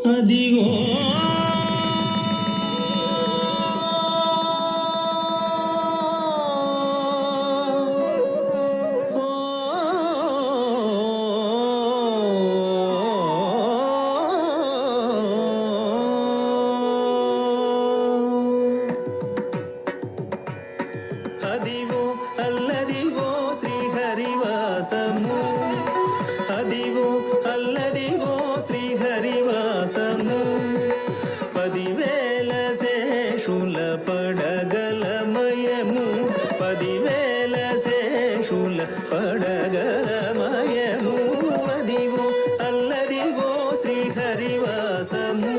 అదిగో అదిగో అల్లదిగో శ్రీహరివాసము అదిగో అల్లదిగో శ్రీహరివాసము 10,000 శేషుల పడగలమయము 10,000 శేషుల పడగలమయము అదిగో అల్లదిగో శ్రీహరివాసము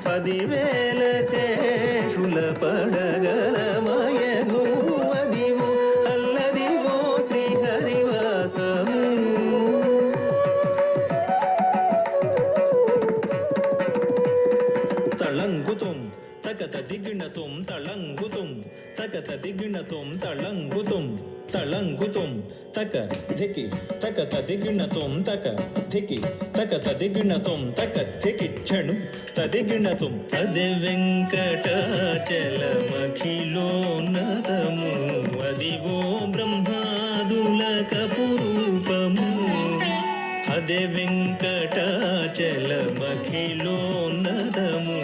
10,000 శేషుల పడగలమయము అదిగో అల్లదిగో శ్రీహరివాసము తళంగుతుం తకత దిగిణతుం తళంగుతుం తకత దిగిణతుం తళంగుతుం తళంగుతుం తక ధికి తకత దిగిణతుం తక ధికి తకత దిగిణతుం తక ధికి క్షణు తదిగిణతుం అదే వెంకటాచలమఖిలోన్నతము అదివో బ్రహ్మాదుల కపురూపము అదే వెంకటాచలమఖిలోన్నతము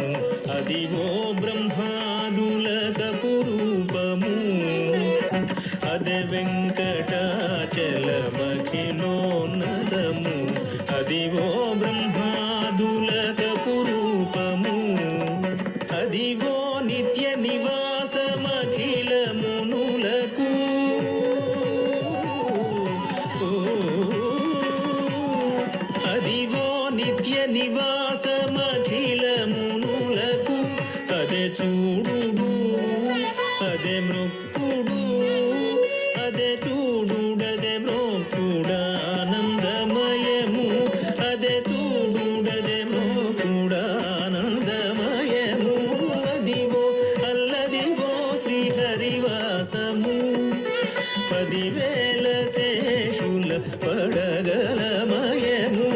అదివో బ్రహ్మాదుల కపురూపము అదే వెంకటాచలమఖిలోన్నతము అదివో బ్రహ్మాదుల కపురూపము అదివో నిత్య నివాసమఖిల మునులకు అదిగో నిత్య నివాసమఖిల మునులకు అదే చూడుడు అదే మృక్కుడు అదే చూడుడదే మృక్కుడానందమయము అదే చూడుడదే మృక్కుడానందమయము అదిగో అల్లదిగో శ్రీహరివాసము 10,000 శేషుల పడగలమయము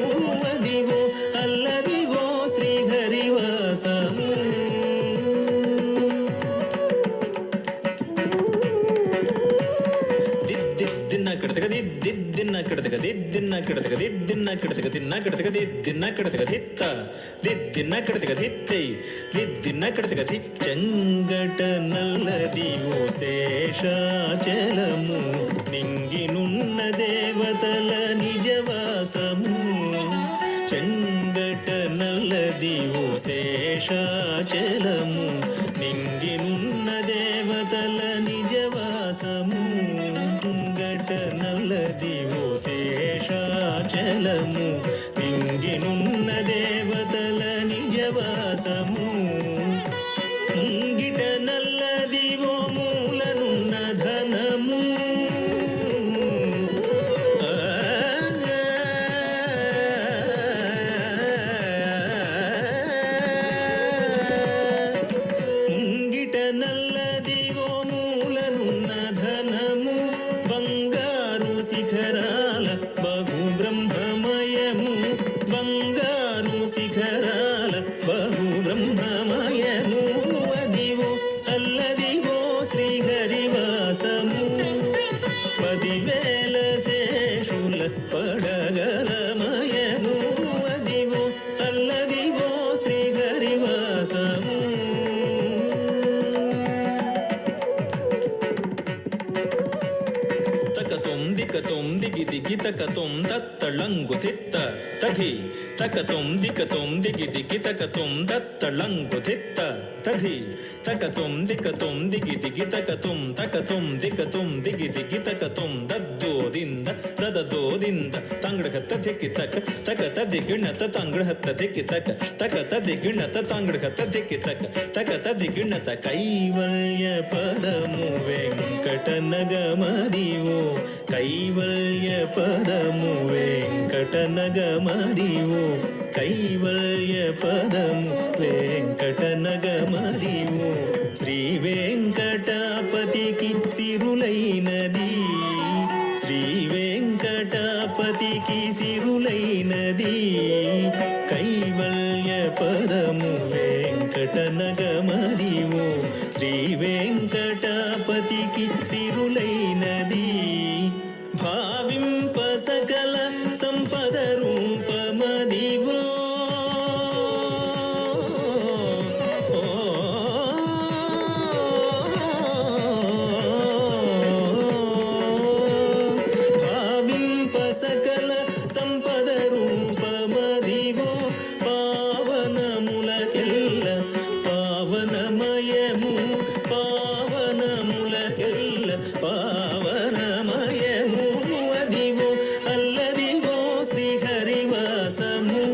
అదిగో అల్లదిగో శ్రీహరివాసము దిద్దిన్న కిడతక దిద్దిన్న కిడతక దిద్దిన్న కిడతక దిద్దిన్న కిడతక తిన్న కిడతక దిద్దిన్న కిడతక దిత్త దిద్దిన్న కిడతక దిత్తై దిద్దిన్న కిడతక దిచ్చంగట నల్లదిగో శేషాచలము నింగినున్న దేవతల నిజవాసము చెంగట నల్లదిగో శేషాచలము నింగినున్న దేవతల నిజవాసము గట నల్లదిగో శేషాచలము నింగినున్న దేవతల నిజవాసము ముంగిట నల్లదిగో మూలనున్న ధనము ముంగిట నల్లదిగో మూలనున్న ధనము బంగారు శిఖరాల బహు బ్రహ్మమయము బంగారు శిఖరాల బహు బ్రహ్మమయము అదివో అల్లదిగో శ్రీహరివాసము 10,000 శేషుల పడగలమయము అదివో అల్లదిగో శ్రీహరివాసము తకతుం దికతుం దిగి దిగి తకతుం దత్తళంగు తిత్త తధి తకతుం దికతుం దిగి దిగి తకతుం దత్తళంగు తిత్త తధి తకతుం దికతుం దిగి దిగి తకతుం తకతుం దికతుం దిగి దిగి తకతుం దద్దోದಿಂದ ದದದೋದಿಂದ ತಂಗಡಹತ್ತ ದಿಕ್ಕಿ ತಕ ತಕತ ದಿಗಿಣತ ತಂಗಡಹತ್ತ ದಿಕ್ಕಿ ತಕ ತಕತ ದಿಗಿಣತ ತಂಗಡಹತ್ತ ದಿಕ್ಕಿ ತಕ ತಕತ ದಿಗಿಣತ ಕೈವಲ್ಯ ಪದಮು ವೆಂಕಟನಗಮದಿವೋ ಕೈವಲ್ಯ ಪದಮು ವೆಂಕಟನಗಮದಿವೋ ಕೈವಲ್ಯ ಪದಮು ವೆಂಕಟನಗಮದಿವೋ శ్రీ వెంకటాపతికి సిరులైనది శ్రీ వెంకటాపతికి సిరులైనది కైవల్య తాళము